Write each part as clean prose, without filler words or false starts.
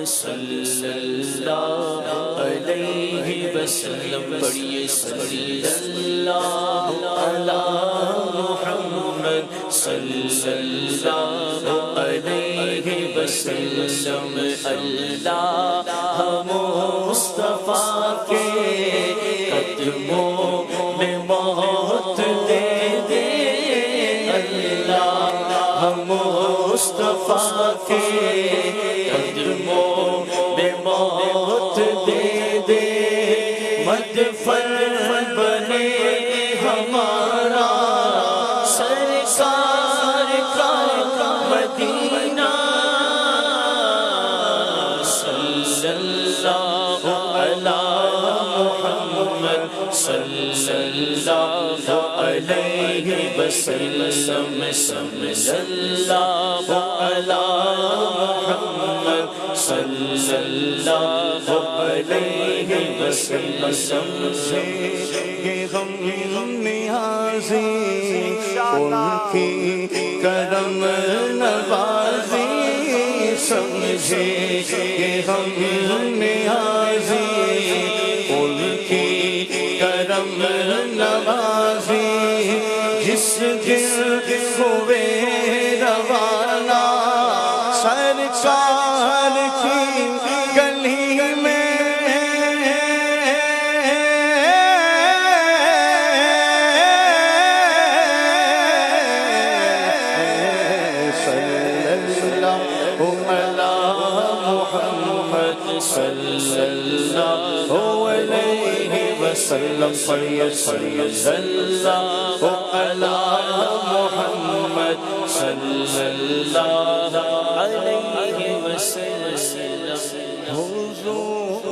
صلی اللہ علیہ وسلم پڑھیے صلی اللہ علی محمد صلی اللہ علیہ وسلم اللہ مصطفیٰ کے قدموں میں موت دے دے اللہ مصطفیٰ کے قدموں میں موت دے دے مدفن بنے ہمارا سرکار کا مدینہ صلی اللہ علی محمد صلی اللہ علیہ وسلم صلی اللہ علی محمد صلی اللہ علیہ وسلم یہ غم نیازی ان کی کرم نوازی سمجھے یہ غم نیازی ان کی کرم نوازی جس دن ہوئے روانہ سرکار کی گلی میں صلی اللہ علیہ وسلم پڑھیے صلی اللہ علی محمد صلی اللہ علیہ وسلم حضور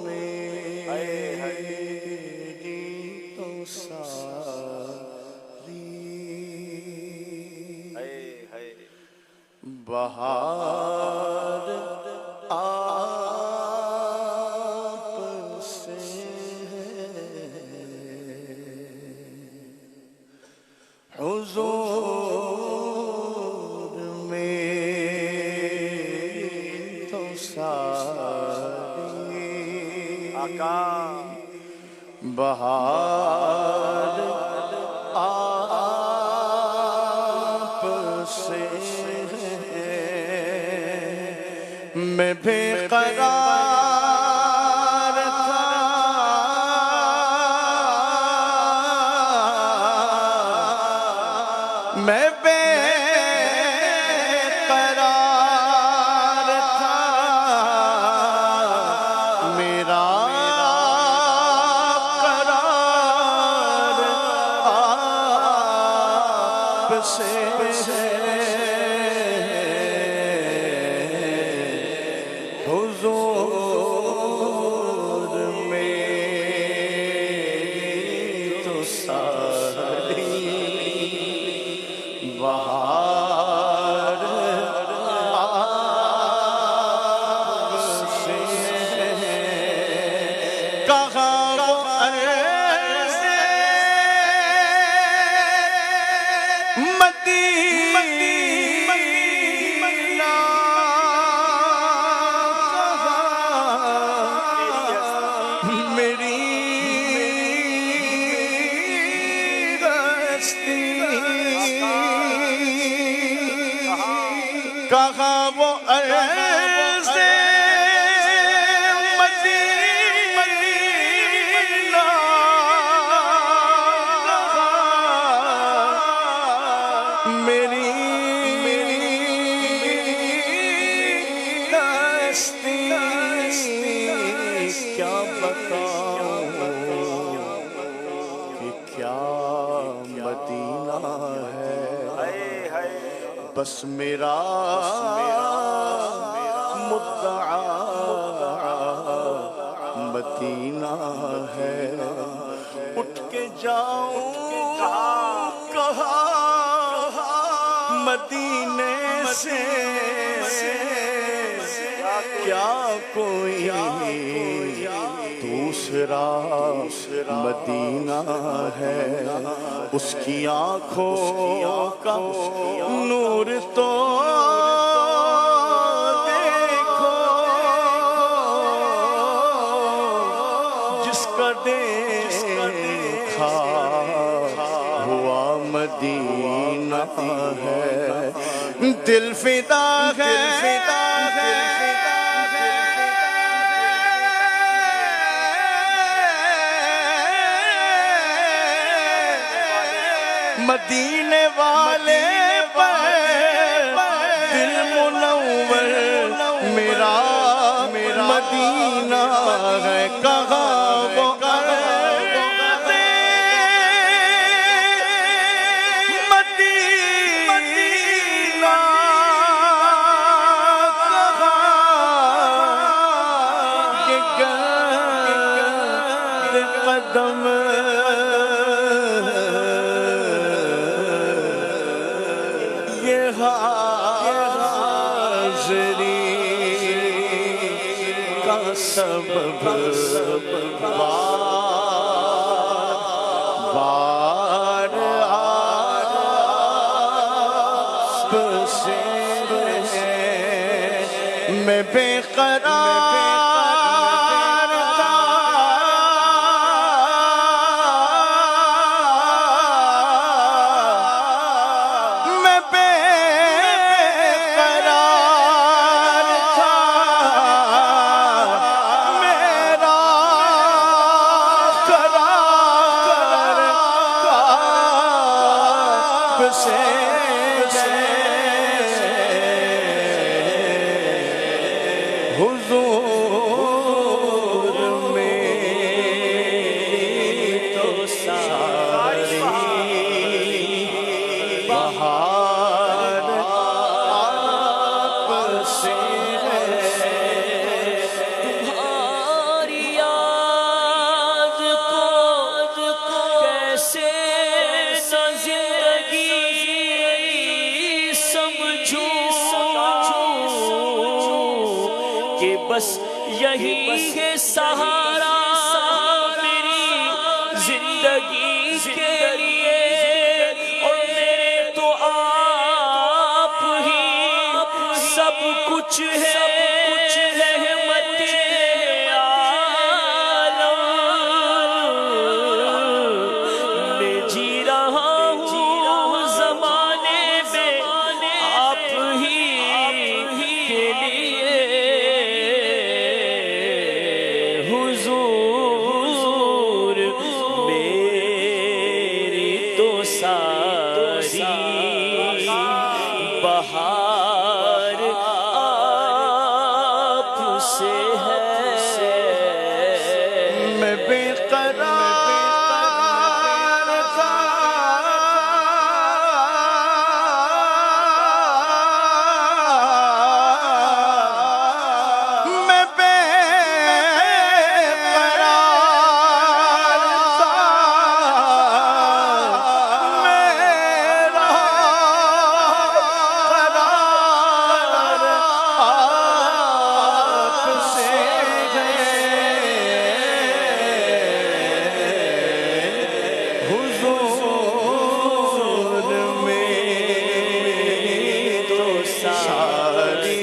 میری تو ساری بہار آپ سے حضور میری تو ساری بہار آپ سے میں بے قرار تھا میں بے قرار تھا میرا قرار آپ سے حضور میری تو ساری بہار آپ سے کہاں وہ عرض کہاں وہ عرض مدینہ میری ہستی کیا بتاؤں کہ کیا مدینہ ہے بس میرا مدعا مدینہ ہے اٹھ کے جاؤں کہا مدینے سے کیا کوئی دوسرا مدینہ ہے اس کی آنکھوں کا نور تو ہے دل فدا ہے مدینے والے پر دل منور میرا مدینہ ہے کہاں وہ قدم یہ حاضری کا سبب بار آپ سے میں بے قرار حضور میں تو ساری بہار آپ سے ہے تمہاری یاد کو کیسے نہ زندگی سمجھوں کہ بس یہی ہے سہارا میری زندگی کے لیے اور میرے تو آپ ہی سب کچھ ہے رحمت عالم میں جی رہا ہوں زمانے میں آپ ہی کے لیے حضور میری تو ساری بہار آپ سے ہے میں بے قرار تھا میں بے قرار تھا میرا قرار آپ سے ہے حضور میں تو ساری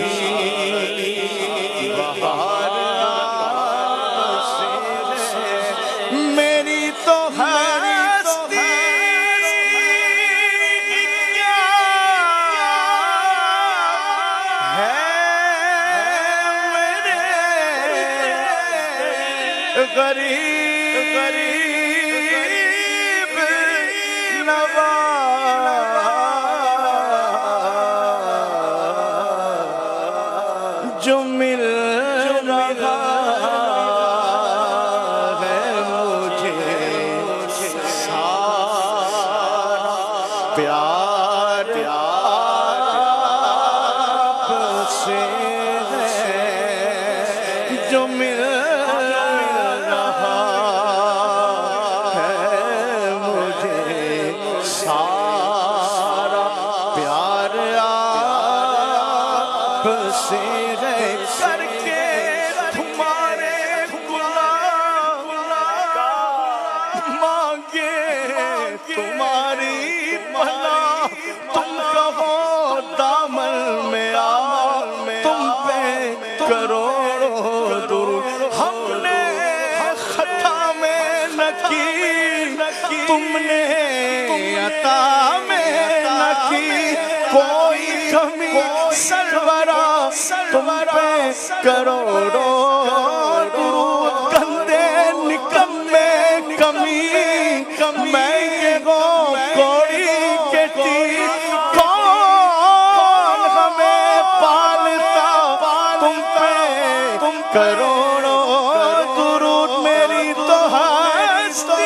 بہار آپ سے ہے میری تو ہستی کیا ہے میرے غریب نواز جو مل رہا ہے مجھے سارا پیار آپ سے ہے جو مل رہا ہے مجھے سارا پیار آپ سے ہے کر کے تمہارے غلام مانگے تمہاری بھلا تم کہو دامن میں آ تم پہ کروڑوں درود ہم نے خطا میں نہ کی تم نے عطا میں نہ کی کوئی کمی سرورا تم پہ کروڑوں درود گندے نکمے کمی میں یہ گو کوڑی کے تیر کون ہمیں پالتا تم پہ کروڑوں درود میری تو ہستی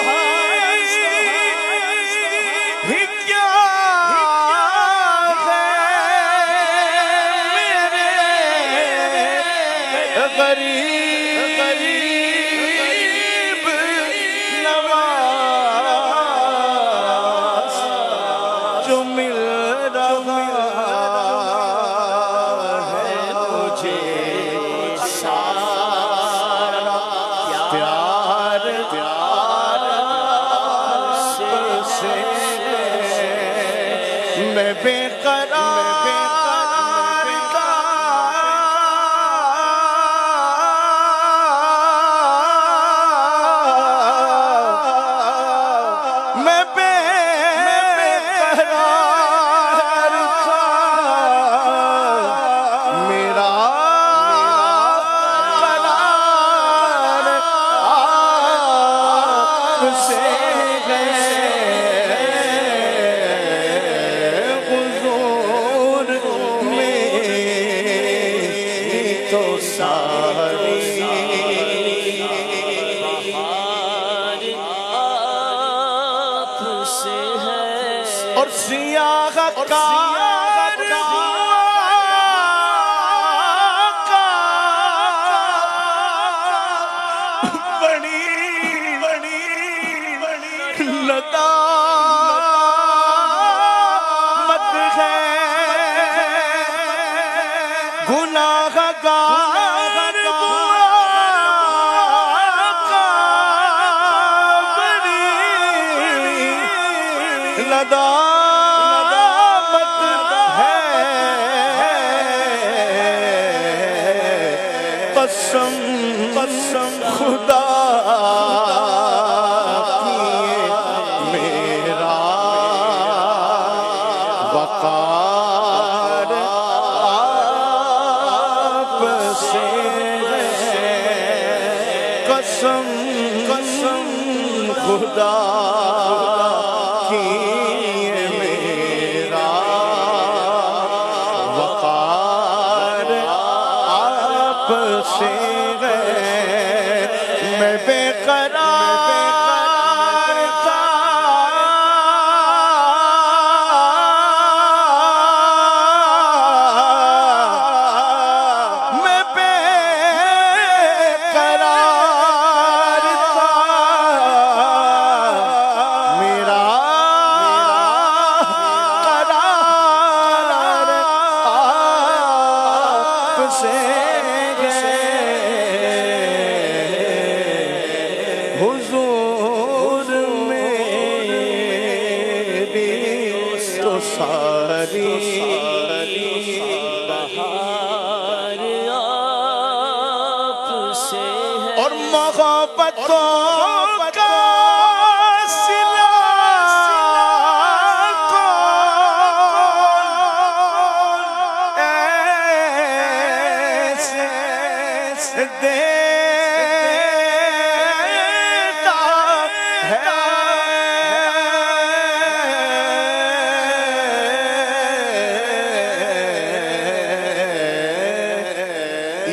ہی کیا ہے میرے غریب نواز جو مل رہا ہے مجھے سارا پیار سے میں بے قرار تھا میں بے قرار تھا میرا قرار آپ سے ہے حضور میری تو ساری بہار آپ سے ہے اور سیاہ کار بڑی ندامت ہے گناہ گار بڑی ندامت ہے قسم خدا کی میرا وقار آپ سے ہے قسم خدا کی میرا وقار آپ سے ہے میں بے قرار تھا میں بے قرار تھا میرا قرار آپ سے حضور میری تو ساری بہار آپ سے ہے اور محبتوں کا صلہ کون ایسے دیتا ہے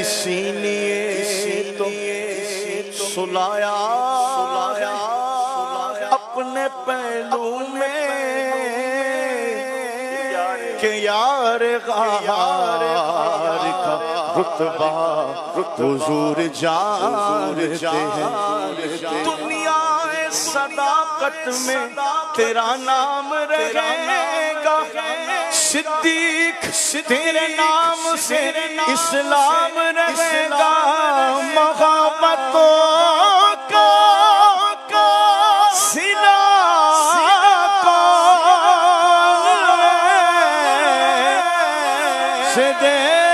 اسی لیے تو سلایا اپنے پہلو میں کہ یار غار کا رتبہ حضور جانتے ہیں دنیا صداقت میں تیرا نام رہے گا صدیق تیرے نام سے اسلام رہے گا محبتوں کا صلہ کون سے دے